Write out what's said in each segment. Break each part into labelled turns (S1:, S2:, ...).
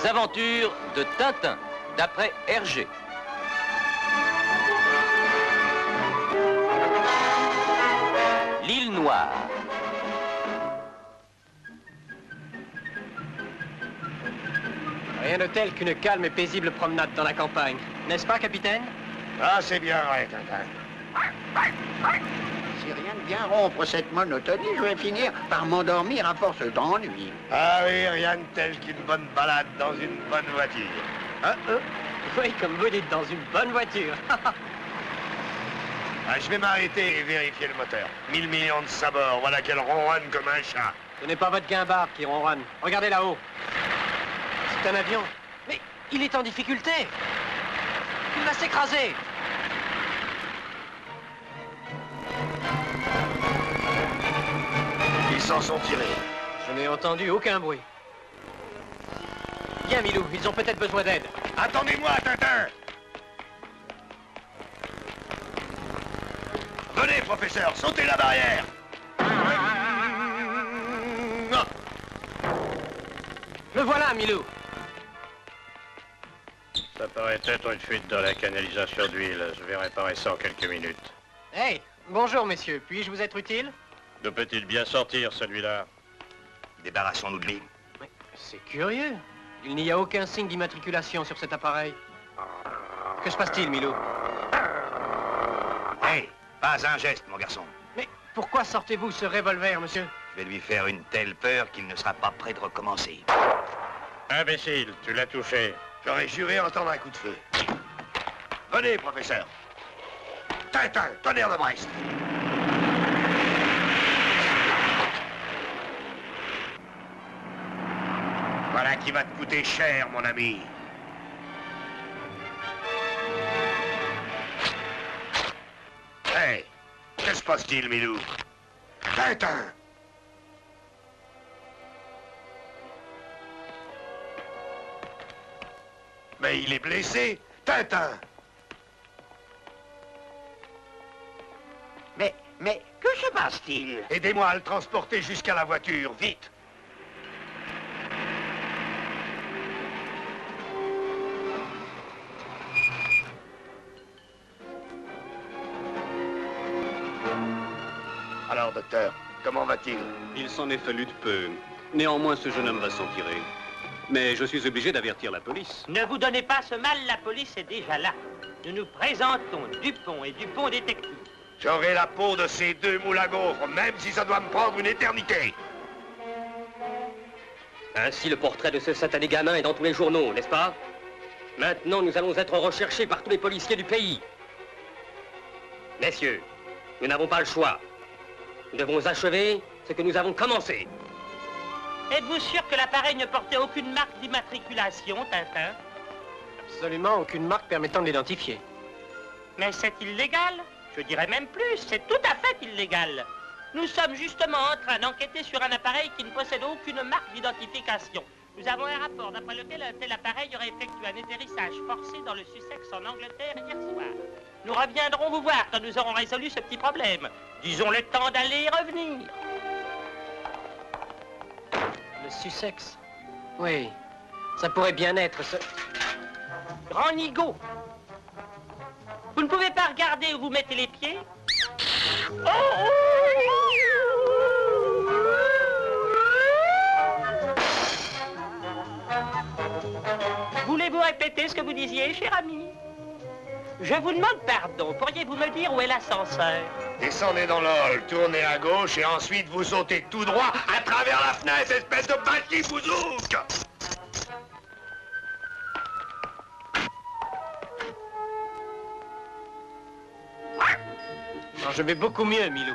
S1: aventures de Tintin, d'après Hergé. L'île Noire.
S2: Rien de tel qu'une calme et paisible promenade dans la campagne. N'est-ce pas, capitaine?
S3: Ah, c'est bien vrai, Tintin.
S4: Si rien ne vient rompre cette monotonie, je vais finir par m'endormir à force d'ennui.
S3: Ah oui, rien de tel qu'une bonne balade dans une bonne voiture.
S2: Oui, comme vous dites, dans une bonne voiture.
S3: Ah, je vais m'arrêter et vérifier le moteur. 1000 millions de sabords, voilà qu'elle ronronne comme un chat.
S2: Ce n'est pas votre guimbarde qui ronronne. Regardez là-haut. C'est un avion. Mais il est en difficulté. Il va s'écraser.
S3: Ils s'en sont tirés.
S2: Je n'ai entendu aucun bruit. Bien, Milou, ils ont peut-être besoin d'aide.
S3: Attendez-moi, Tintin! Venez, professeur, sautez la barrière!
S2: Le voilà, Milou.
S5: Ça paraît être une fuite dans la canalisation d'huile. Je vais réparer ça en quelques minutes.
S2: Hey, bonjour, messieurs. Puis-je vous être utile?
S5: Ne peut-il bien sortir, celui-là?
S3: Débarrassons-nous de lui.
S2: Mais c'est curieux. Il n'y a aucun signe d'immatriculation sur cet appareil. Que se passe-t-il, Milou?
S3: Hey, pas un geste, mon garçon.
S2: Mais pourquoi sortez-vous ce revolver, monsieur?
S3: Je vais lui faire une telle peur qu'il ne sera pas prêt de recommencer.
S5: Imbécile, tu l'as touché.
S3: J'aurais juré entendre un coup de feu. Venez, professeur. Tintin, tonnerre de Brest. Voilà qui va te coûter cher, mon ami. Hey, que se passe-t-il, Milou? Tintin! Mais il est blessé, Tintin!
S4: Mais, que se passe-t-il?
S3: Aidez-moi à le transporter jusqu'à la voiture, vite! Alors, docteur, comment va-t-il?
S6: Il s'en est fallu de peu. Néanmoins, ce jeune homme va s'en tirer. Mais je suis obligé d'avertir la police.
S7: Ne vous donnez pas ce mal, la police est déjà là. Nous nous présentons, Dupont et Dupont détective.
S3: J'aurai la peau de ces deux moules à gaufres, même si ça doit me prendre une éternité.
S2: Ainsi, le portrait de ce satané gamin est dans tous les journaux, n'est-ce pas? Maintenant, nous allons être recherchés par tous les policiers du pays. Messieurs, nous n'avons pas le choix. Nous devons achever ce que nous avons commencé.
S7: Êtes-vous sûr que l'appareil ne portait aucune marque d'immatriculation, Tintin?
S2: Absolument aucune marque permettant de l'identifier.
S7: Mais c'est illégal. Je dirais même plus, c'est tout à fait illégal. Nous sommes justement en train d'enquêter sur un appareil qui ne possède aucune marque d'identification. Nous avons un rapport d'après lequel un tel appareil aurait effectué un atterrissage forcé dans le Sussex en Angleterre hier soir. Nous reviendrons vous voir quand nous aurons résolu ce petit problème. Disons le temps d'aller et revenir.
S2: Le Sussex? Oui, ça pourrait bien être ce...
S7: Grand Nigaud, vous ne pouvez pas regarder où vous mettez les pieds? Voulez-vous répéter ce que vous disiez, cher ami? Je vous demande pardon. Pourriez-vous me dire où est l'ascenseur?
S3: Descendez dans l'hall, tournez à gauche et ensuite vous sautez tout droit à travers la fenêtre, espèce de bâti-bouzouk!
S2: Non, je vais beaucoup mieux, Milou.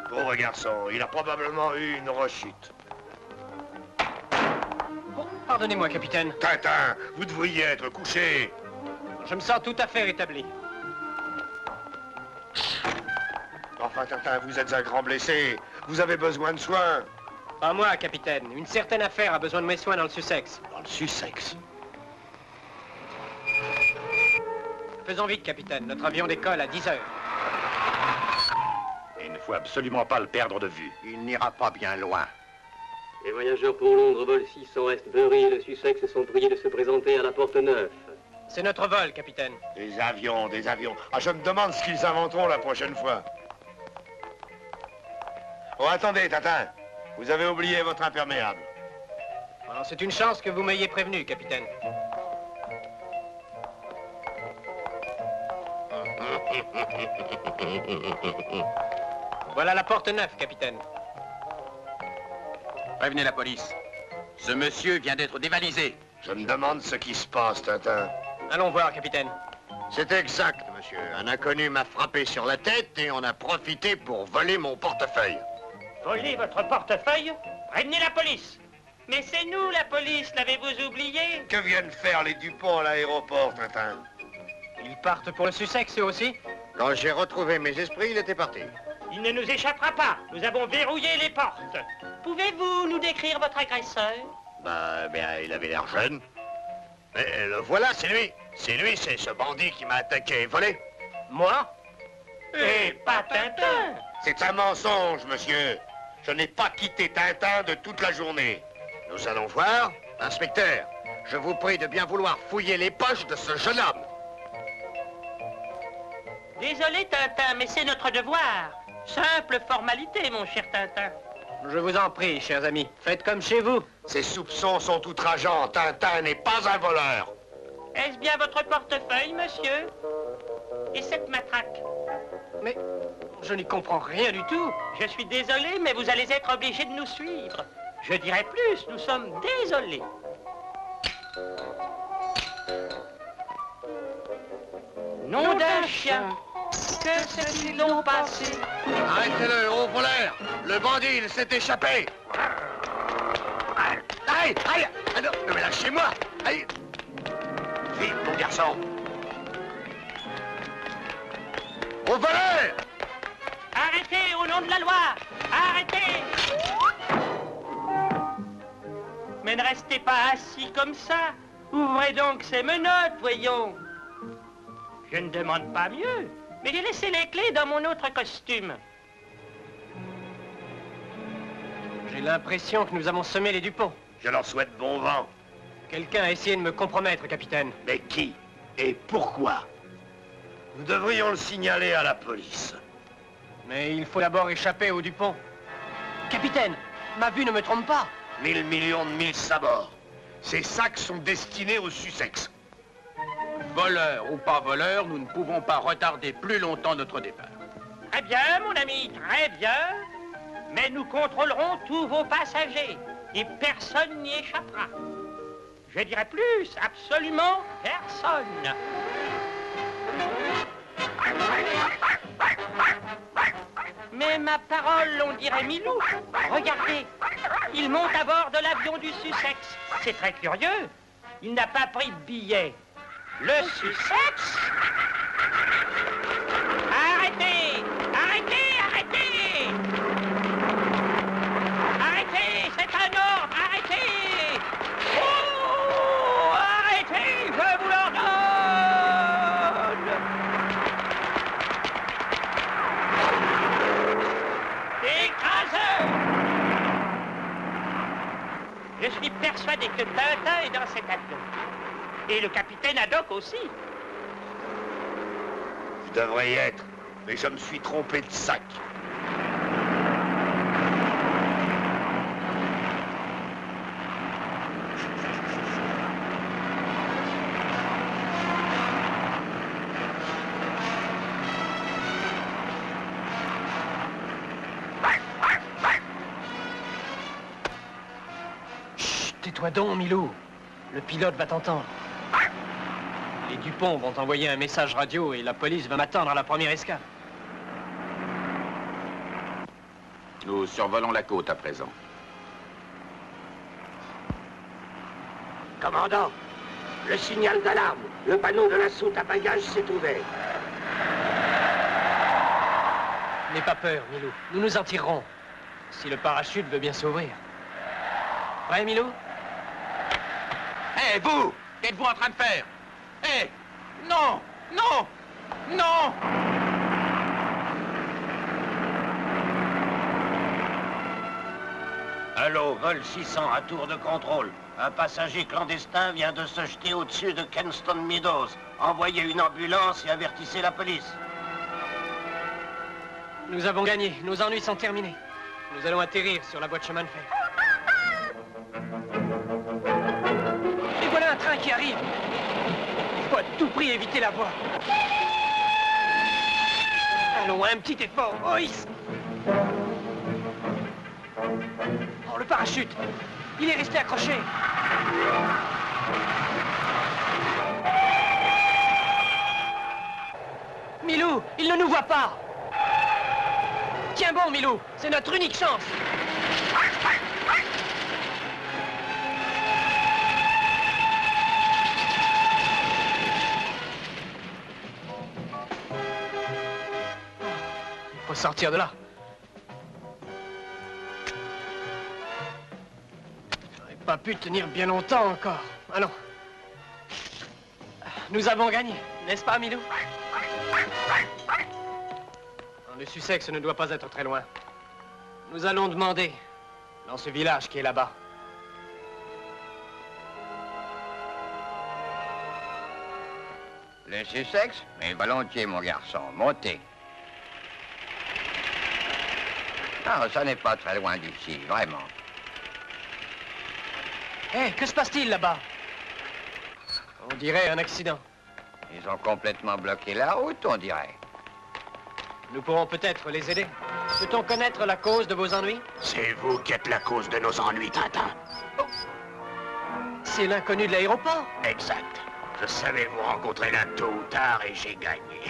S3: Pauvre garçon, il a probablement eu une rechute.
S2: Oh, pardonnez-moi, capitaine.
S3: Tintin, vous devriez être couché.
S2: Je me sens tout à fait rétabli.
S3: Enfin, Tintin, vous êtes un grand blessé. Vous avez besoin de soins.
S2: Pas moi, capitaine. Une certaine affaire a besoin de mes soins dans le Sussex.
S3: Dans le Sussex?
S2: Faisons vite, capitaine. Notre avion décolle à 10 heures.
S5: Il ne faut absolument pas le perdre de vue.
S4: Il n'ira pas bien loin.
S8: Les voyageurs pour Londres, vol 600 Westbury et le Sussex sont priés de se présenter à la Porte Neuf.
S2: C'est notre vol, capitaine.
S3: Des avions, des avions. Ah, je me demande ce qu'ils inventeront la prochaine fois. Oh, attendez, Tintin. Vous avez oublié votre imperméable.
S2: Alors, c'est une chance que vous m'ayez prévenu, capitaine. Voilà la Porte Neuf, capitaine.
S9: Prévenez la police. Ce monsieur vient d'être dévalisé.
S3: Je me demande ce qui se passe, Tintin.
S2: Allons voir, capitaine.
S3: C'est exact, monsieur. Un inconnu m'a frappé sur la tête et on a profité pour voler mon portefeuille.
S7: Voler votre portefeuille? Prévenez la police. Mais c'est nous, la police, l'avez-vous oublié?
S3: Que viennent faire les Dupont à l'aéroport, Tintin?
S2: Ils partent pour le Sussex, eux aussi?
S3: Quand j'ai retrouvé mes esprits, il était parti.
S7: Il ne nous échappera pas. Nous avons verrouillé les portes. Pouvez-vous nous décrire votre agresseur?
S3: Bah, bien, il avait l'air jeune. Mais le voilà, c'est lui. C'est lui, c'est ce bandit qui m'a attaqué et volé.
S2: Moi?
S7: Et pas Tintin.
S3: C'est un mensonge, monsieur. Je n'ai pas quitté Tintin de toute la journée. Nous allons voir. Inspecteur, je vous prie de bien vouloir fouiller les poches de ce jeune homme.
S7: Désolé, Tintin, mais c'est notre devoir. Simple formalité, mon cher Tintin.
S2: Je vous en prie, chers amis. Faites comme chez vous.
S3: Ces soupçons sont outrageants. Tintin n'est pas un voleur.
S7: Est-ce bien votre portefeuille, monsieur? Et cette matraque?
S2: Mais je n'y comprends rien du tout.
S7: Je suis désolé, mais vous allez être obligé de nous suivre. Je dirais plus, nous sommes désolés. Nom d'un chien, que s'est-il donc passé?
S3: Arrêtez-le, haut voleur. Le bandit, il s'est échappé. Aïe, aïe, ah non, mais lâchez-moi. Aïe. Vite, mon garçon. Au voleur!
S7: Arrêtez, au nom de la loi! Arrêtez! Mais ne restez pas assis comme ça. Ouvrez donc ces menottes, voyons. Je ne demande pas mieux, mais j'ai laissé les clés dans mon autre costume.
S2: J'ai l'impression que nous avons semé les Dupont.
S3: Je leur souhaite bon vent.
S2: Quelqu'un a essayé de me compromettre, capitaine.
S3: Mais qui? Et pourquoi? Nous devrions le signaler à la police.
S2: Mais il faut d'abord échapper aux Dupont. Capitaine, ma vue ne me trompe pas.
S3: 1000 millions de mille sabords. Ces sacs sont destinés au Sussex.
S9: Voleur ou pas voleur, nous ne pouvons pas retarder plus longtemps notre départ.
S7: Très bien, mon ami, très bien. Mais nous contrôlerons tous vos passagers. Et personne n'y échappera. Je dirais plus, absolument personne. Mais ma parole, on dirait Milou. Regardez, il monte à bord de l'avion du Sussex. C'est très curieux. Il n'a pas pris de billet. Le Sussex? Arrêtez! Arrêtez! Arrêtez! Arrêtez! C'est un ordre! Arrêtez! Oh! Arrêtez! Je vous l'ordonne! Écraseur! Je suis persuadé que Tintin est dans cet avion. Et le capitaine Haddock aussi.
S3: Je devrais y être, mais je me suis trompé de sac.
S2: Chut, tais-toi donc, Milou. Le pilote va t'entendre. Les Dupont vont envoyer un message radio et la police va m'attendre à la première escale.
S9: Nous survolons la côte à présent.
S4: Commandant, le signal d'alarme. Le panneau de la soute à bagages s'est ouvert.
S2: N'aie pas peur, Milou. Nous nous en tirerons. Si le parachute veut bien s'ouvrir. Prêt, Milou?
S9: Hé, vous! Qu'êtes-vous en train de faire? Hé! Non! Non! Non!
S10: Allô, vol 600 à tour de contrôle. Un passager clandestin vient de se jeter au-dessus de Kenston Meadows. Envoyez une ambulance et avertissez la police.
S2: Nous avons gagné. Nos ennuis sont terminés. Nous allons atterrir sur la voie de chemin de fer. Et voilà un train qui arrive. Il faut à tout prix éviter la voie. Allons, un petit effort. Oïs. Oh, le parachute. Il est resté accroché. Milou, il ne nous voit pas. Tiens bon, Milou, c'est notre unique chance. Il faut sortir de là. J'aurais pas pu tenir bien longtemps encore. Allons. Nous avons gagné, n'est-ce pas, Milou? Le Sussex ne doit pas être très loin. Nous allons demander dans ce village qui est là-bas.
S4: Le Sussex? Mais volontiers, mon garçon. Montez. Ah, ça n'est pas très loin d'ici, vraiment.
S2: Hé, que se passe-t-il là-bas? On dirait un accident.
S4: Ils ont complètement bloqué la route, on dirait.
S2: Nous pourrons peut-être les aider. Peut-on connaître la cause de vos ennuis?
S3: C'est vous qui êtes la cause de nos ennuis, Tintin.
S2: Oh. C'est l'inconnu de l'aéroport?
S3: Exact. Je savais vous rencontrer là tôt ou tard et j'ai gagné.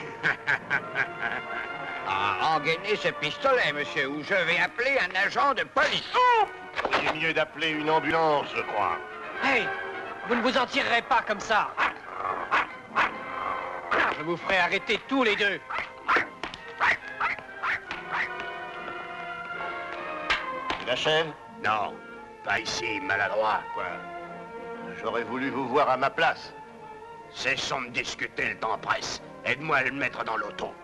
S4: Engainez ce pistolet, monsieur, ou je vais appeler un agent de police.
S3: Il est mieux d'appeler une ambulance, je crois.
S2: Hey, vous ne vous en tirerez pas comme ça. Je vous ferai arrêter tous les deux.
S3: Il achève? Non, pas ici, maladroit, quoi. J'aurais voulu vous voir à ma place. Cessons de discuter, le temps presse. Aide-moi à le mettre dans l'auto.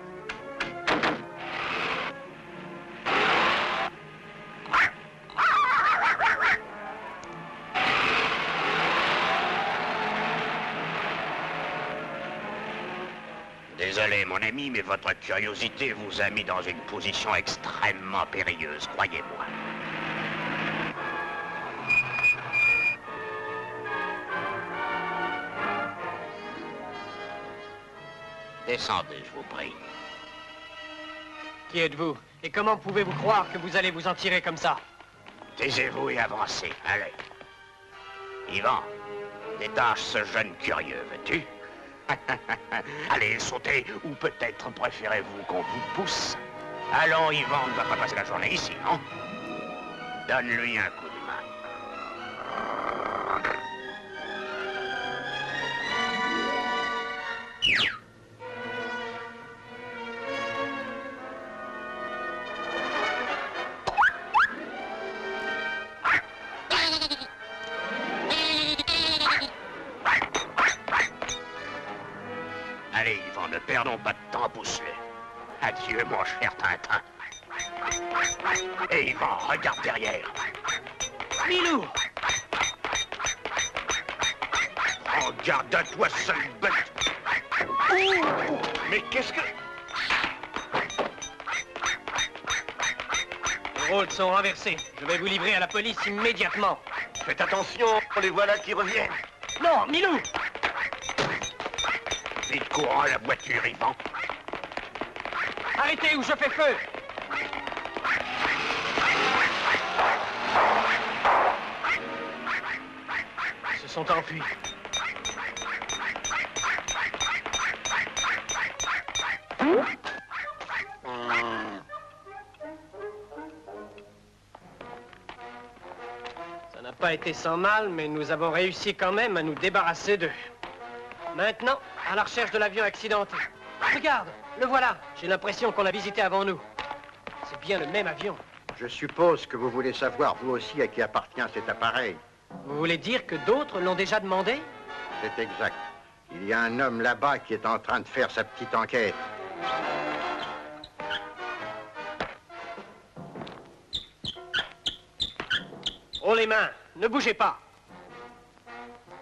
S3: Désolé, mon ami, mais votre curiosité vous a mis dans une position extrêmement périlleuse, croyez-moi. Descendez, je vous prie.
S2: Qui êtes-vous? Et comment pouvez-vous croire que vous allez vous en tirer comme ça?
S3: Taisez-vous et avancez, allez. Ivan, détache ce jeune curieux, veux-tu? Allez, sautez, ou peut-être préférez-vous qu'on vous pousse? Allons, Ivan ne va pas passer la journée ici, non? Donne-lui un coup de main. Allez, Ivan, ne perdons pas de temps, pousse-le. Adieu, mon cher Tintin. Et Ivan, regarde derrière.
S2: Milou!
S3: Prends garde à toi, sale bête. Mais qu'est-ce que...
S2: Les rôles sont renversés. Je vais vous livrer à la police immédiatement.
S3: Faites attention, les voilà qui reviennent.
S2: Non, Milou!
S3: Vite courant à la voiture, Ivan.
S2: Arrêtez ou je fais feu! Ils se sont enfuis. Ça n'a pas été sans mal, mais nous avons réussi quand même à nous débarrasser d'eux. Maintenant, à la recherche de l'avion accidenté. Regarde, le voilà. J'ai l'impression qu'on l'a visité avant nous. C'est bien le même avion.
S4: Je suppose que vous voulez savoir, vous aussi, à qui appartient cet appareil.
S2: Vous voulez dire que d'autres l'ont déjà demandé?
S4: C'est exact. Il y a un homme là-bas qui est en train de faire sa petite enquête.
S2: Haut les mains, ne bougez pas.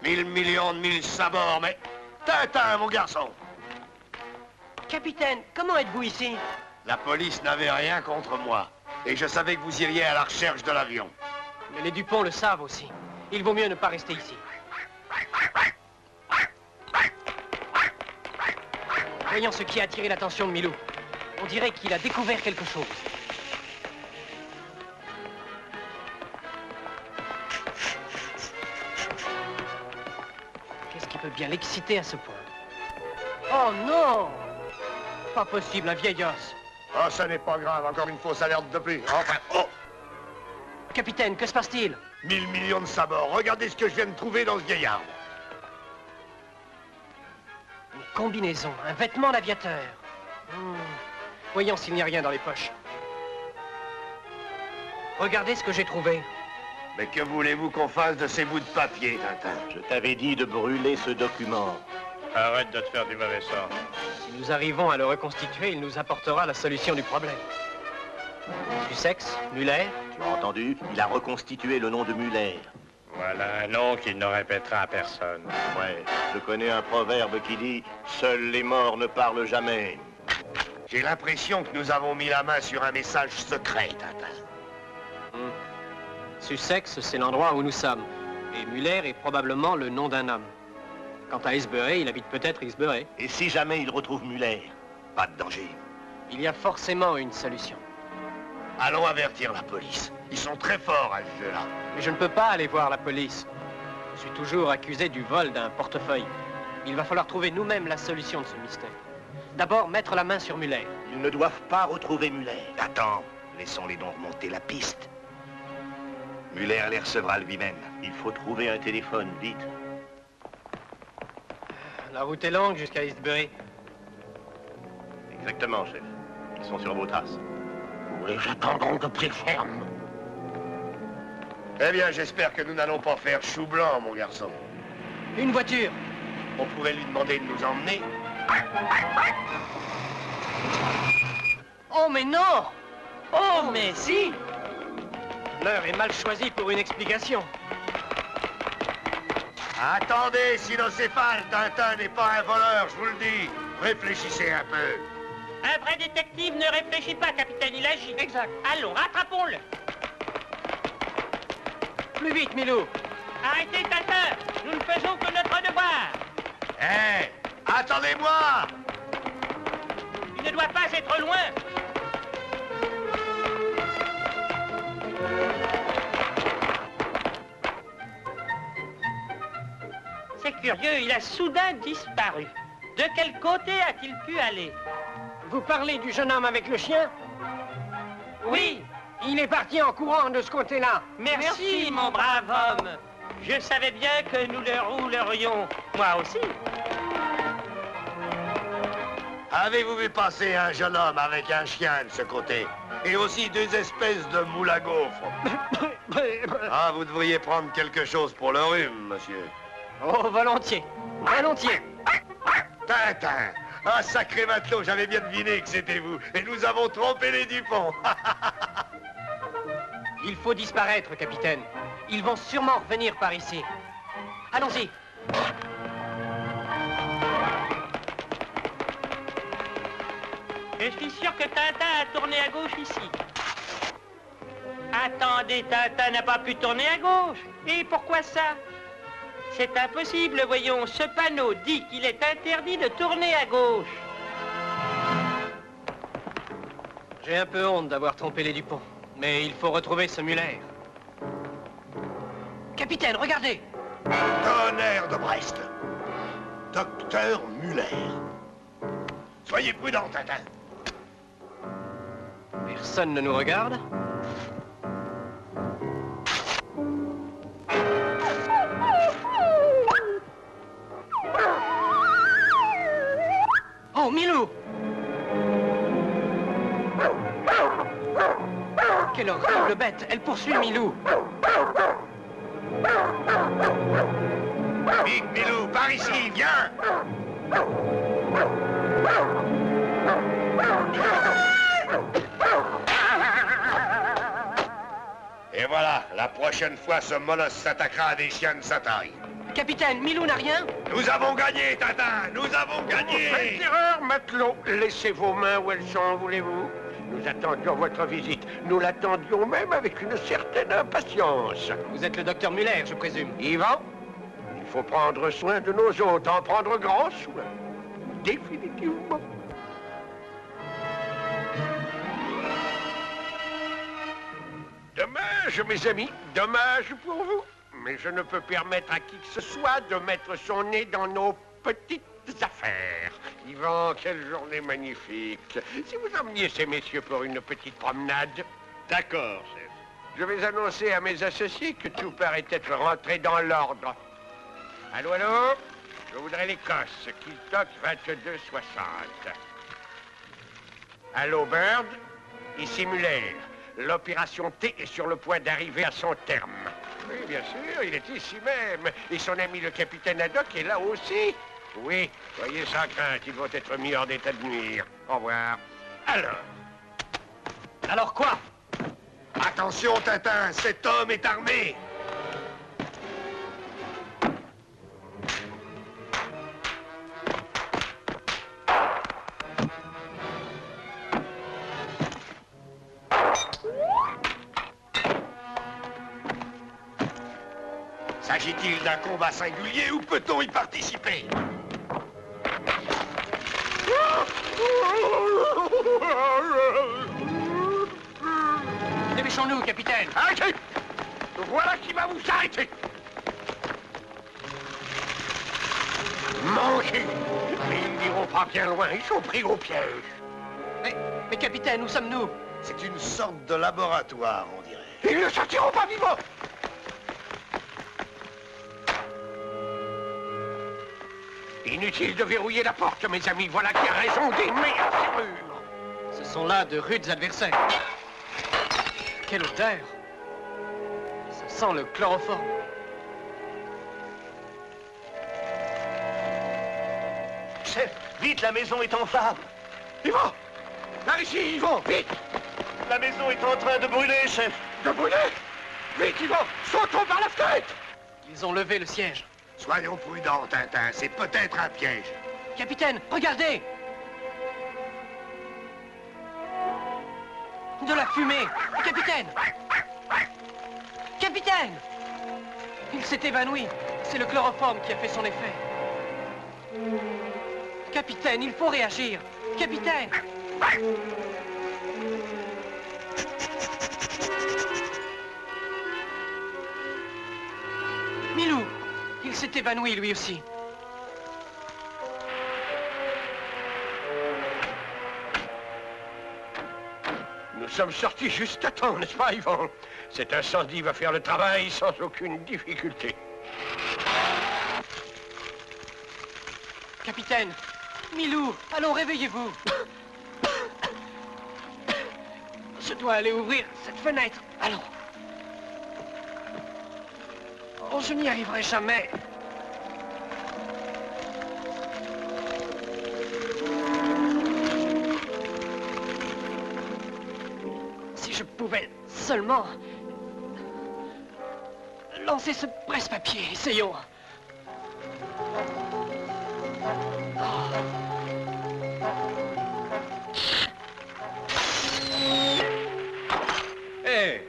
S10: 1000 millions de 1000 sabords, mais... Tintin, mon garçon!
S2: Capitaine, comment êtes-vous ici?
S10: La police n'avait rien contre moi. Et je savais que vous iriez à la recherche de l'avion.
S2: Mais les Dupont le savent aussi. Il vaut mieux ne pas rester ici. Voyons ce qui a attiré l'attention de Milou. On dirait qu'il a découvert quelque chose. Qu'est-ce qui peut bien l'exciter à ce point? Oh non! Pas possible, un vieil os.
S10: Oh, ça n'est pas grave, encore une fausse alerte de plus. Enfin, oh!
S2: Capitaine, que se passe-t-il?
S10: 1000 millions de sabords. Regardez ce que je viens de trouver dans ce vieil arbre.
S2: Une combinaison, un vêtement d'aviateur. Voyons s'il n'y a rien dans les poches. Regardez ce que j'ai trouvé.
S10: Mais que voulez-vous qu'on fasse de ces bouts de papier, Tintin?
S5: Je t'avais dit de brûler ce document. Arrête de te faire du mauvais sort.
S2: Si nous arrivons à le reconstituer, il nous apportera la solution du problème. Sussex, Muller.
S5: Tu as entendu? Il a reconstitué le nom de Muller. Voilà un nom qu'il ne répétera à personne. Ouais, je connais un proverbe qui dit « Seuls les morts ne parlent jamais ».
S10: J'ai l'impression que nous avons mis la main sur un message secret, Tintin.
S2: Sussex, c'est l'endroit où nous sommes. Et Muller est probablement le nom d'un homme. Quant à Isbury, il habite peut-être Isbury.
S5: Et si jamais il retrouve Muller?
S10: Pas de danger.
S2: Il y a forcément une solution.
S10: Allons avertir la police. Ils sont très forts à ce jeu-là.
S2: Mais je ne peux pas aller voir la police. Je suis toujours accusé du vol d'un portefeuille. Il va falloir trouver nous-mêmes la solution de ce mystère. D'abord, mettre la main sur Muller.
S5: Ils ne doivent pas retrouver Muller.
S10: Attends, laissons-les donc monter la piste. Muller les recevra lui-même.
S5: Il faut trouver un téléphone, vite.
S2: La route est longue jusqu'à Eastbury.
S5: Exactement, chef. Ils sont sur vos traces.
S10: Nous les attendrons de pied ferme. Eh bien, j'espère que nous n'allons pas faire chou blanc, mon garçon.
S2: Une voiture.
S10: On pourrait lui demander de nous emmener.
S2: Oh, mais non!
S7: Oh, mais si!
S2: L'heure est mal choisie pour une explication.
S10: Attendez, cynocéphale, Tintin n'est pas un voleur, je vous le dis. Réfléchissez un peu.
S7: Un vrai détective ne réfléchit pas, capitaine, il agit.
S2: Exact.
S7: Allons, rattrapons-le.
S2: Plus vite, Milou.
S7: Arrêtez, Tintin. Nous ne faisons que notre devoir.
S10: Hé, attendez-moi!
S7: Il ne doit pas être loin. C'est curieux, il a soudain disparu. De quel côté a-t-il pu aller?
S2: Vous parlez du jeune homme avec le chien?
S7: Oui.
S2: Il est parti en courant de ce côté-là.
S7: Merci, mon brave homme. Je savais bien que nous le roulerions. Moi aussi.
S10: Avez-vous vu passer un jeune homme avec un chien de ce côté? Et aussi deux espèces de moules à gaufres. Ah, vous devriez prendre quelque chose pour le rhume, monsieur.
S2: Oh, volontiers. Volontiers.
S10: Tintin! Ah, sacré matelot, j'avais bien deviné que c'était vous. Et nous avons trompé les Dupont.
S2: Il faut disparaître, capitaine. Ils vont sûrement revenir par ici. Allons-y.
S7: Je suis sûr que Tintin a tourné à gauche ici. Attendez, Tintin n'a pas pu tourner à gauche. Et pourquoi ça? C'est impossible, voyons. Ce panneau dit qu'il est interdit de tourner à gauche.
S2: J'ai un peu honte d'avoir trompé les Dupont. Mais il faut retrouver ce Muller. Capitaine, regardez!
S10: Tonnerre de Brest. Docteur Muller. Soyez prudent, Tintin.
S2: Personne ne nous regarde. Oh, Milou! Quelle horrible bête! Elle poursuit Milou!
S10: Vite, Milou, par ici, viens! Et voilà, Voilà, la prochaine fois, ce molosse s'attaquera à des chiens de sa taille.
S2: Capitaine, Milou n'a rien?
S10: Nous avons gagné, Tintin! Nous avons gagné!
S11: Faites erreur, matelot. Laissez vos mains où elles sont, voulez-vous? Nous attendions votre visite. Nous l'attendions même avec une certaine impatience.
S2: Vous êtes le docteur Muller, je présume.
S11: Yvan, il faut prendre soin de nos hôtes, en prendre grand soin. Définitivement. Dommage, mes amis, dommage pour vous. Mais je ne peux permettre à qui que ce soit de mettre son nez dans nos petites affaires. Yvan, quelle journée magnifique. Si vous emmeniez ces messieurs pour une petite promenade.
S10: D'accord, chef.
S11: Je vais annoncer à mes associés que tout paraît être rentré dans l'ordre. Allô, allô? Je voudrais l'Écosse, qui toque 22,60. Allô, Bird? Ici Muller. L'opération T est sur le point d'arriver à son terme. Oui, bien sûr, il est ici même. Et son ami le capitaine Haddock est là aussi. Oui, soyez sans crainte, ils vont être mis hors d'état de nuire. Au revoir.
S2: Alors quoi?
S10: Attention, Tintin, cet homme est armé! S'agit-il d'un combat singulier ou peut-on y participer?
S2: Dépêchons-nous, capitaine.
S11: Arrêtez! Voilà qui va vous arrêter! Mangez! Mais ils n'iront pas bien loin, ils sont pris au piège.
S2: Mais capitaine, où sommes-nous?
S10: C'est une sorte de laboratoire, on dirait.
S11: Ils ne sortiront pas vivants! Inutile de verrouiller la porte, mes amis. Voilà qui a raison des meilleures serrures.
S2: Ce sont là de rudes adversaires. Quelle odeur! Ça sent le chloroforme.
S10: Chef, vite, la maison est en flammes.
S11: Yvan! Là, ici, Yvan, vite!
S10: La maison est en train de brûler, chef.
S11: De brûler? Vite, Yvan! Sautons par la fenêtre!
S2: Ils ont levé le siège.
S10: Soyons prudents, Tintin, c'est peut-être un piège.
S2: Capitaine, regardez! De la fumée! Capitaine! Capitaine! Il s'est évanoui. C'est le chloroforme qui a fait son effet. Capitaine, il faut réagir. Capitaine! Milou! Il s'est évanoui, lui aussi.
S11: Nous sommes sortis juste à temps, n'est-ce pas, Yvan? Cet incendie va faire le travail sans aucune difficulté.
S2: Capitaine! Milou! Allons, réveillez-vous! Je dois aller ouvrir cette fenêtre. Allons. Oh, je n'y arriverai jamais. Si je pouvais seulement lancer ce presse-papier, essayons. Hé,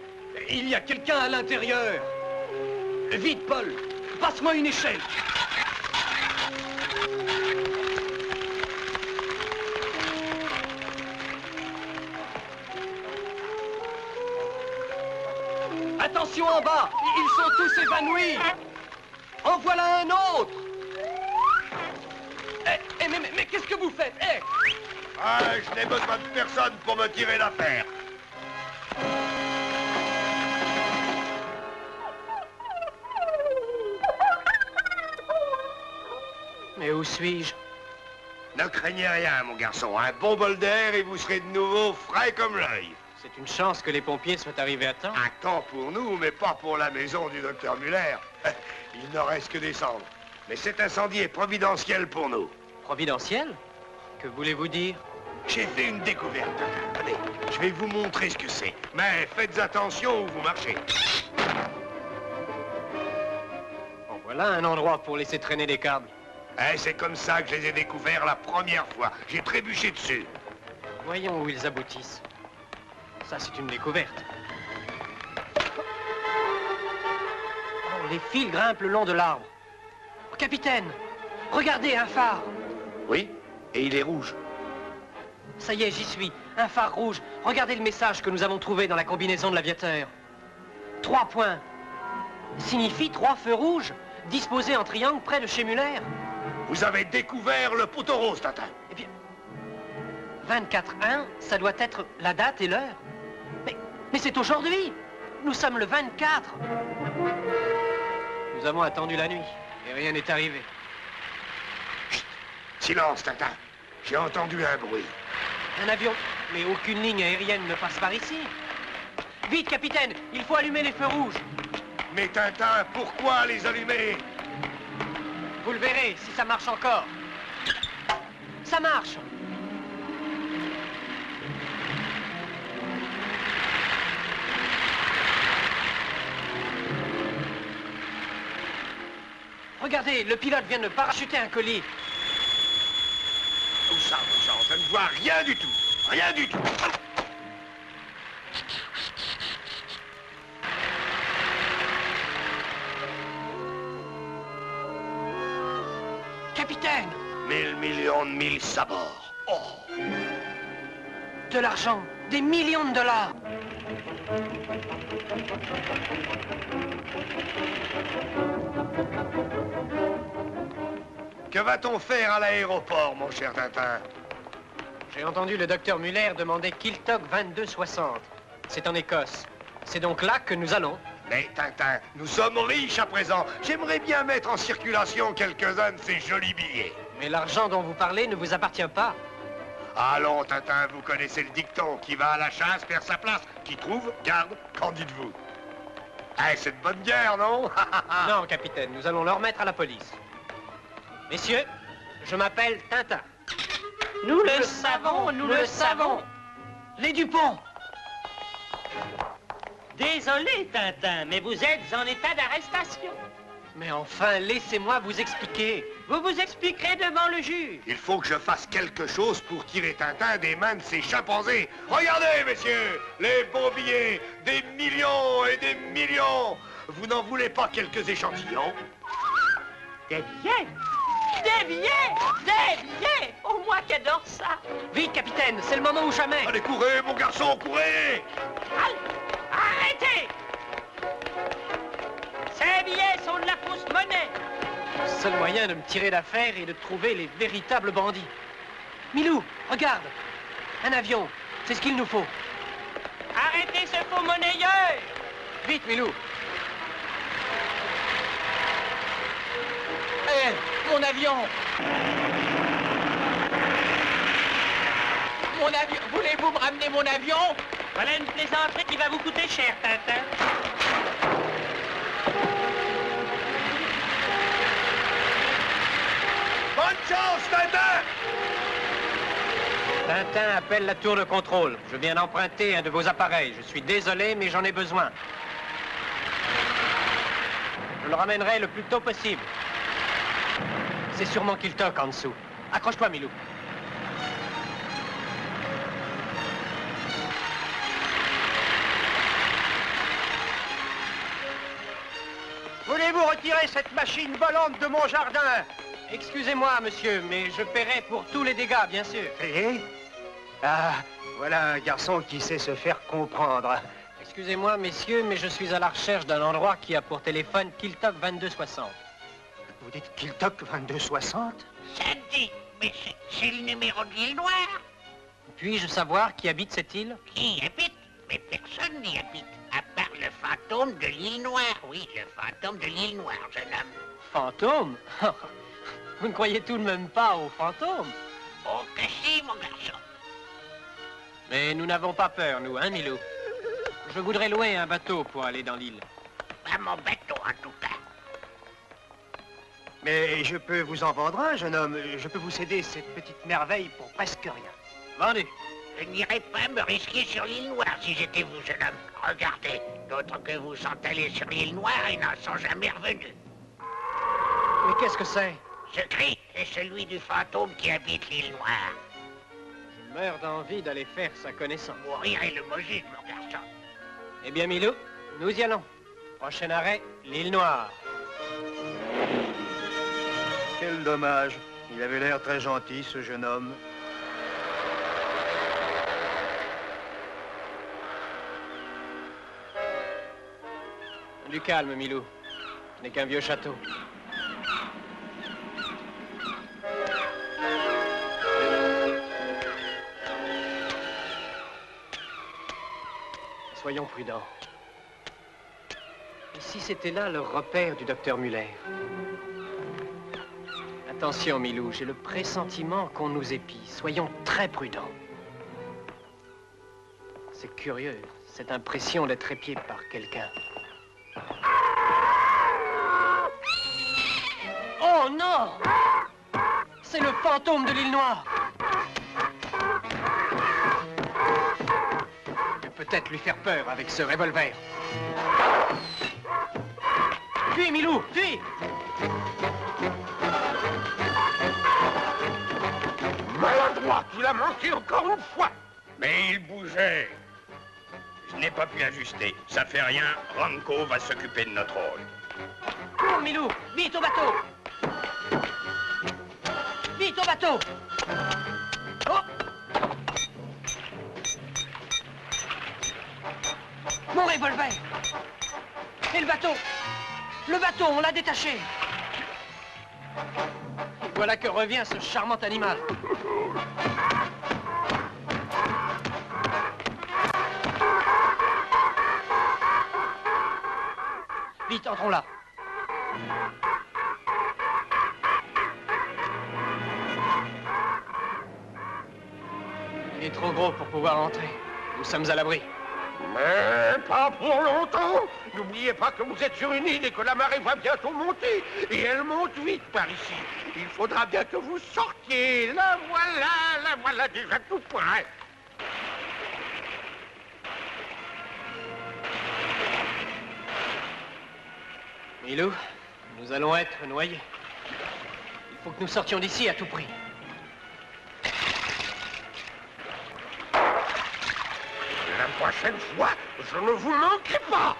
S2: il y a quelqu'un à l'intérieur. Vite, Paul, passe-moi une échelle. Attention en bas, ils sont tous évanouis. En voilà un autre. Mais qu'est-ce que vous faites?
S10: Ah, je n'ai besoin de personne pour me tirer l'affaire.
S2: Mais où suis-je?
S10: Ne craignez rien, mon garçon. Un bon bol d'air et vous serez de nouveau frais comme l'œil.
S2: C'est une chance que les pompiers soient arrivés à temps.
S10: Un temps pour nous, mais pas pour la maison du docteur Muller. Il ne reste que des cendres. Mais cet incendie est providentiel pour nous.
S2: Providentiel? Que voulez-vous dire?
S10: J'ai fait une découverte. Attendez, je vais vous montrer ce que c'est. Mais faites attention où vous marchez.
S2: Voilà un endroit pour laisser traîner des câbles.
S10: Eh, c'est comme ça que je les ai découverts la première fois. J'ai trébuché dessus.
S2: Voyons où ils aboutissent. Ça, c'est une découverte. Oh, les fils grimpent le long de l'arbre. Oh, capitaine, regardez, un phare.
S10: Oui, et il est rouge.
S2: Ça y est, j'y suis. Un phare rouge. Regardez le message que nous avons trouvé dans la combinaison de l'aviateur. 3 points. Signifie 3 feux rouges, disposés en triangle près de chez Muller.
S10: Vous avez découvert le poteau rose, Tintin.
S2: Eh bien, 24-1, ça doit être la date et l'heure. Mais c'est aujourd'hui. Nous sommes le 24. Nous avons attendu la nuit et rien n'est arrivé.
S10: Chut. Silence, Tintin. J'ai entendu un bruit.
S2: Un avion, mais aucune ligne aérienne ne passe par ici. Vite, capitaine, il faut allumer les feux rouges.
S10: Mais Tintin, pourquoi les allumer?
S2: Vous le verrez, si ça marche encore. Ça marche. Regardez, le pilote vient de parachuter un colis.
S10: Où ça, je ne vois rien du tout. Rien du tout.
S2: Capitaine!
S10: 1000 millions de mille sabords. Oh!
S2: De l'argent, des millions de dollars.
S10: Que va-t-on faire à l'aéroport, mon cher Tintin?
S2: J'ai entendu le docteur Muller demander Kiltok 2260. C'est en Écosse. C'est donc là que nous allons.
S10: Mais Tintin, nous sommes riches à présent. J'aimerais bien mettre en circulation quelques-uns de ces jolis billets.
S2: Mais l'argent dont vous parlez ne vous appartient pas.
S10: Allons, Tintin, vous connaissez le dicton. Qui va à la chasse perd sa place. Qui trouve, garde. Qu'en dites-vous? Eh, c'est de bonne guerre, non?
S2: Non, capitaine, nous allons le remettre à la police. Messieurs, je m'appelle Tintin.
S7: Nous le savons, nous le savons.
S2: Les Dupont.
S7: Désolé, Tintin, mais vous êtes en état d'arrestation.
S2: Mais enfin, laissez-moi vous expliquer.
S7: Vous vous expliquerez devant le juge.
S10: Il faut que je fasse quelque chose pour tirer Tintin des mains de ces chimpanzés. Regardez, messieurs, les beaux billets, des millions et des millions. Vous n'en voulez pas quelques échantillons?
S7: Des billets? Des billets! Des billets! Oh, moi qui adore ça!
S2: Vite, capitaine, c'est le moment ou jamais.
S10: Allez, courez, mon garçon, courez!
S7: Arrêtez! Ces billets sont de la fausse monnaie!
S2: Le seul moyen de me tirer d'affaire est de trouver les véritables bandits. Milou, regarde! Un avion, c'est ce qu'il nous faut.
S7: Arrêtez ce faux monnayeur!
S2: Vite, Milou!
S9: Hé, mon avion! Mon avion! Voulez-vous me ramener mon avion?
S7: Voilà une plaisanterie qui va vous coûter cher, Tintin.
S10: Bonne chance, Tintin!
S2: Tintin appelle la tour de contrôle. Je viens d'emprunter un de vos appareils. Je suis désolé, mais j'en ai besoin. Je le ramènerai le plus tôt possible. C'est sûrement qu'il toque en dessous. Accroche-toi, Milou.
S4: Voulez-vous retirer cette machine volante de mon jardin?
S2: Excusez-moi, monsieur, mais je paierai pour tous les dégâts, bien sûr.
S4: Payer? Ah, voilà un garçon qui sait se faire comprendre.
S2: Excusez-moi, messieurs, mais je suis à la recherche d'un endroit qui a pour téléphone Kiltok 2260.
S4: Vous dites Kiltok 2260?
S12: Ça dit, mais c'est le numéro de l'île Noire.
S2: Puis-je savoir qui habite cette île?
S12: Qui habite? Mais personne n'y habite, à part le fantôme de l'île Noire. Oui, le fantôme de l'île Noire, jeune homme.
S2: Fantôme? Vous ne croyez tout de même pas aux fantômes?
S12: Oh, que si, mon garçon.
S2: Mais nous n'avons pas peur, nous, hein, Milou? Je voudrais louer un bateau pour aller dans l'île.
S12: Pas mon bateau, en tout cas.
S4: Mais je peux vous en vendre un, jeune homme. Je peux vous céder cette petite merveille pour presque rien.
S2: Vendu.
S12: Je n'irais pas me risquer sur l'île Noire si j'étais vous, jeune homme. Regardez, d'autres que vous sont allés sur l'île Noire et n'en sont jamais revenus.
S2: Mais qu'est-ce que c'est?
S12: Ce cri est celui du fantôme qui habite l'île Noire.
S2: Je meurs d'envie d'aller faire sa connaissance.
S12: Mourir est le mogique, mon garçon.
S2: Eh bien, Milou, nous y allons. Prochain arrêt, l'île Noire.
S13: Quel dommage. Il avait l'air très gentil, ce jeune homme.
S2: Du calme, Milou. Ce n'est qu'un vieux château. Soyons prudents. Et si c'était là le repère du docteur Muller? Attention, Milou, j'ai le pressentiment qu'on nous épie. Soyons très prudents. C'est curieux, cette impression d'être épié par quelqu'un. Oh non! C'est le fantôme de l'île Noire! Je vais peut-être lui faire peur avec ce revolver. Fuis, Milou, fuis!
S11: Maladroit, tu l'as manqué encore une fois. Mais il bougeait.
S3: Je n'ai pas pu ajuster. Ça fait rien, Ranko va s'occuper de notre rôle.
S2: Cours, Milou, vite au bateau! Vite au bateau! Oh! Mon revolver! Et le bateau? Le bateau, on l'a détaché! Et voilà que revient ce charmant animal. Vite, entrons là. Il est trop gros pour pouvoir entrer. Nous sommes à l'abri.
S11: Mais pas pour longtemps. N'oubliez pas que vous êtes sur une île et que la marée va bientôt monter. Et elle monte vite par ici. Il faudra bien que vous sortiez. La voilà déjà tout prêt.
S2: Milou, nous allons être noyés. Il faut que nous sortions d'ici à tout prix.
S11: La prochaine fois, je ne vous manquerai pas.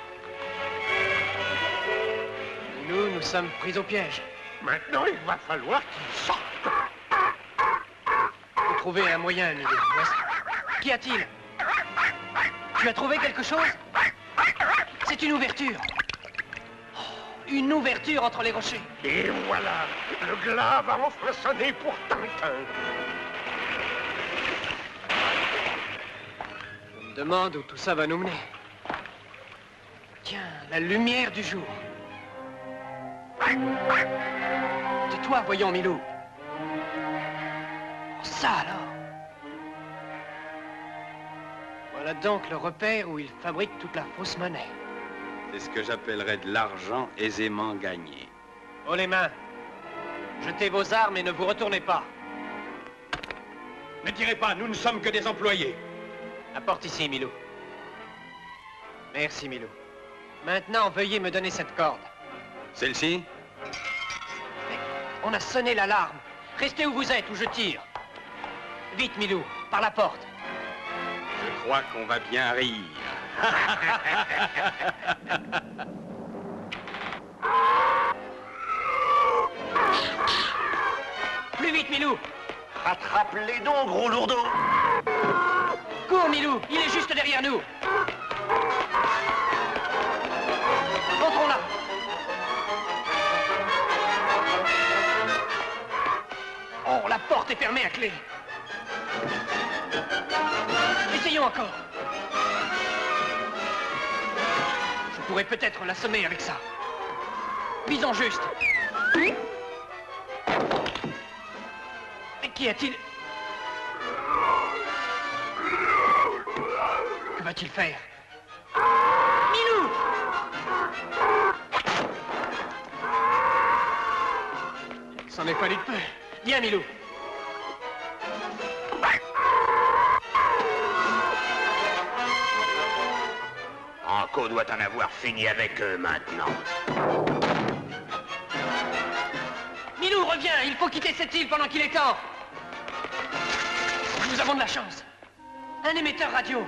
S2: Nous sommes pris au piège.
S11: Maintenant, il va falloir qu'ils sortent.
S2: Faut trouver un moyen, Milou. Qu'y a-t-il? Tu as trouvé quelque chose? C'est une ouverture. Une ouverture entre les rochers.
S11: Et voilà, le glas va enfin sonner pour Tintin.
S2: Je me demande où tout ça va nous mener. Tiens, la lumière du jour. Tais-toi, voyons, Milou. Oh, ça alors. Voilà donc le repère où ils fabriquent toute la fausse monnaie.
S6: C'est ce que j'appellerais de l'argent aisément gagné.
S2: Haut les mains. Jetez vos armes et ne vous retournez pas.
S3: Ne tirez pas, nous ne sommes que des employés.
S2: Apporte ici, Milou. Merci, Milou. Maintenant, veuillez me donner cette corde.
S6: Celle-ci?
S2: On a sonné l'alarme. Restez où vous êtes, ou je tire. Vite, Milou, par la porte.
S6: Je crois qu'on va bien rire.
S2: Plus vite, Milou.
S5: Rattrape-les donc, gros lourdeau.
S2: Cours, Milou, il est juste derrière nous. Entrons là. Oh, la porte est fermée à clé. Essayons encore. Je pourrais peut-être l'assommer avec ça. Visons juste. Mais qu'y a-t-il? Que va-t-il faire? Milou! C'en est fallu de peu. Viens, Milou.
S3: Ranko doit en avoir fini avec eux maintenant.
S2: Reviens, il faut quitter cette île pendant qu'il est temps. Nous avons de la chance. Un émetteur radio.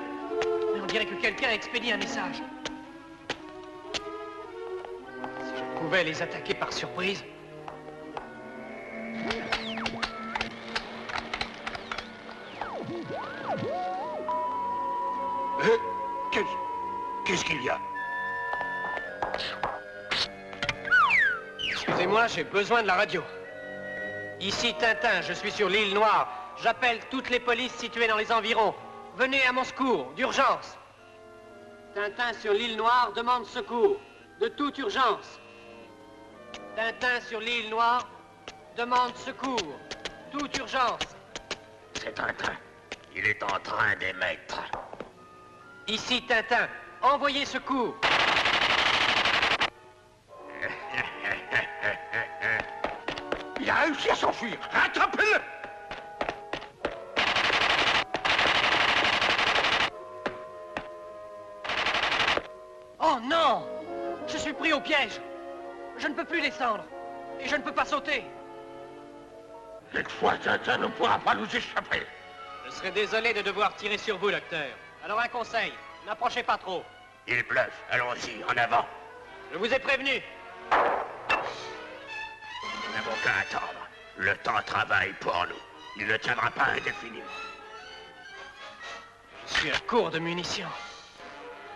S2: Mais on dirait que quelqu'un a expédié un message. Si je pouvais les attaquer par surprise.
S3: Qu'est-ce qu'il y a?
S2: Excusez-moi, j'ai besoin de la radio. Ici Tintin, je suis sur l'île Noire. J'appelle toutes les polices situées dans les environs. Venez à mon secours, d'urgence. Tintin sur l'île Noire demande secours, de toute urgence. Tintin sur l'île Noire demande secours, toute urgence.
S3: C'est Tintin. Il est en train d'émettre.
S2: Ici Tintin, envoyez secours.
S11: Il a réussi à s'enfuir. Rattrapez-le!
S2: Oh non! Je suis pris au piège. Je ne peux plus descendre. Et je ne peux pas sauter.
S11: Cette fois, Tintin ne pourra pas nous échapper.
S2: Je serais désolé de devoir tirer sur vous, docteur. Alors un conseil, n'approchez pas trop.
S3: Il bluffe. Allons-y, en avant.
S2: Je vous ai prévenu.
S3: Nous n'avons qu'à attendre. Le temps travaille pour nous. Il ne tiendra pas indéfiniment.
S2: Je suis à court de munitions.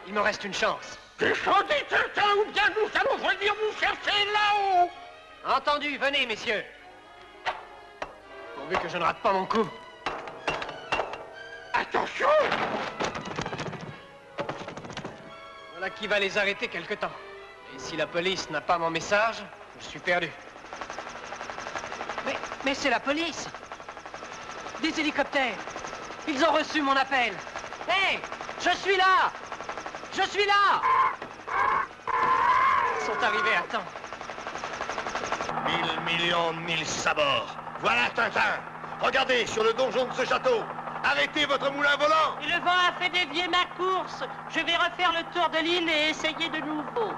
S2: Il me reste une chance.
S11: Descendez, Tintin, ou bien nous allons venir vous chercher là-haut.
S2: Entendu, venez, messieurs. Pourvu que je ne rate pas mon coup.
S11: Attention!
S2: Voilà qui va les arrêter quelque temps. Et si la police n'a pas mon message, je suis perdu. Mais c'est la police! Des hélicoptères! Ils ont reçu mon appel! Hé! Je suis là! Je suis là! Ils sont arrivés à temps.
S10: 1000 millions de 1000 sabords. Voilà Tintin. Regardez sur le donjon de ce château. Arrêtez votre moulin volant.
S7: Et le vent a fait dévier ma course. Je vais refaire le tour de l'île et essayer de nouveau.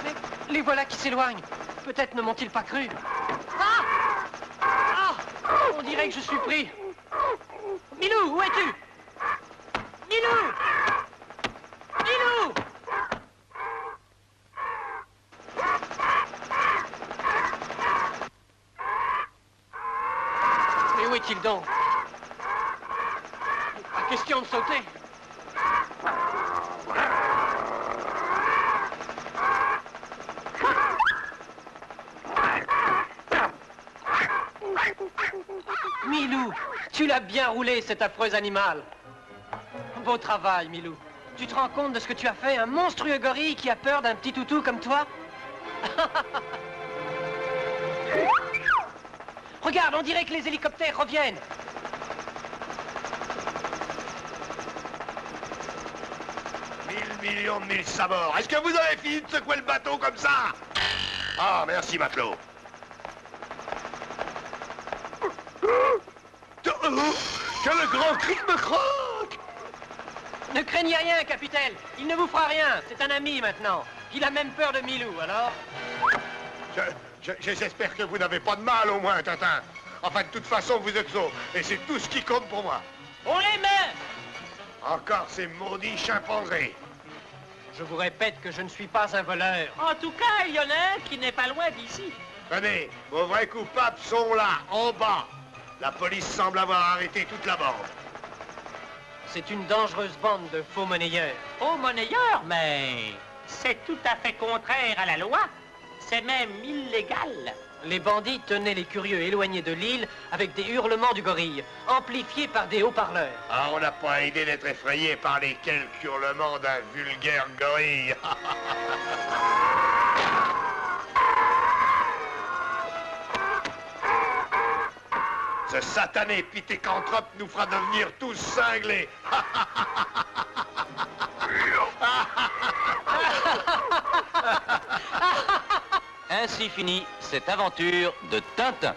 S2: Mais les voilà qui s'éloignent. Peut-être ne m'ont-ils pas cru. Ah! Ah! On dirait que je suis pris. Milou, où es-tu? Milou! Milou! Mais où est-il donc? Pas question de sauter. Milou, tu l'as bien roulé, cet affreux animal. Beau travail, Milou. Tu te rends compte de ce que tu as fait, un monstrueux gorille qui a peur d'un petit toutou comme toi? Regarde, on dirait que les hélicoptères reviennent.
S10: Millions de 1000 sabords. Est-ce que vous avez fini de secouer le bateau comme ça? Ah, merci, matelot. Quel grand cri me croque!
S2: Ne craignez rien, capitaine. Il ne vous fera rien. C'est un ami maintenant. Il a même peur de Milou, alors?
S10: J'espère que vous n'avez pas de mal, au moins, Tintin. Enfin, de toute façon, vous êtes sauf. Et c'est tout ce qui compte pour moi.
S7: On les met!
S10: Encore ces maudits chimpanzés.
S2: Je vous répète que je ne suis pas un voleur.
S7: En tout cas, il y en a un qui n'est pas loin d'ici.
S10: Tenez, vos vrais coupables sont là, en bas. La police semble avoir arrêté toute la bande.
S2: C'est une dangereuse bande de faux monnayeurs.
S7: Faux monnayeurs, mais c'est tout à fait contraire à la loi. C'est même illégal.
S2: Les bandits tenaient les curieux éloignés de l'île avec des hurlements du gorille, amplifiés par des haut-parleurs.
S10: Ah, on n'a pas idée d'être effrayé par les quelques hurlements d'un vulgaire gorille. Ce satané pithécanthrope nous fera devenir tous cinglés.
S1: Ainsi finit cette aventure de Tintin.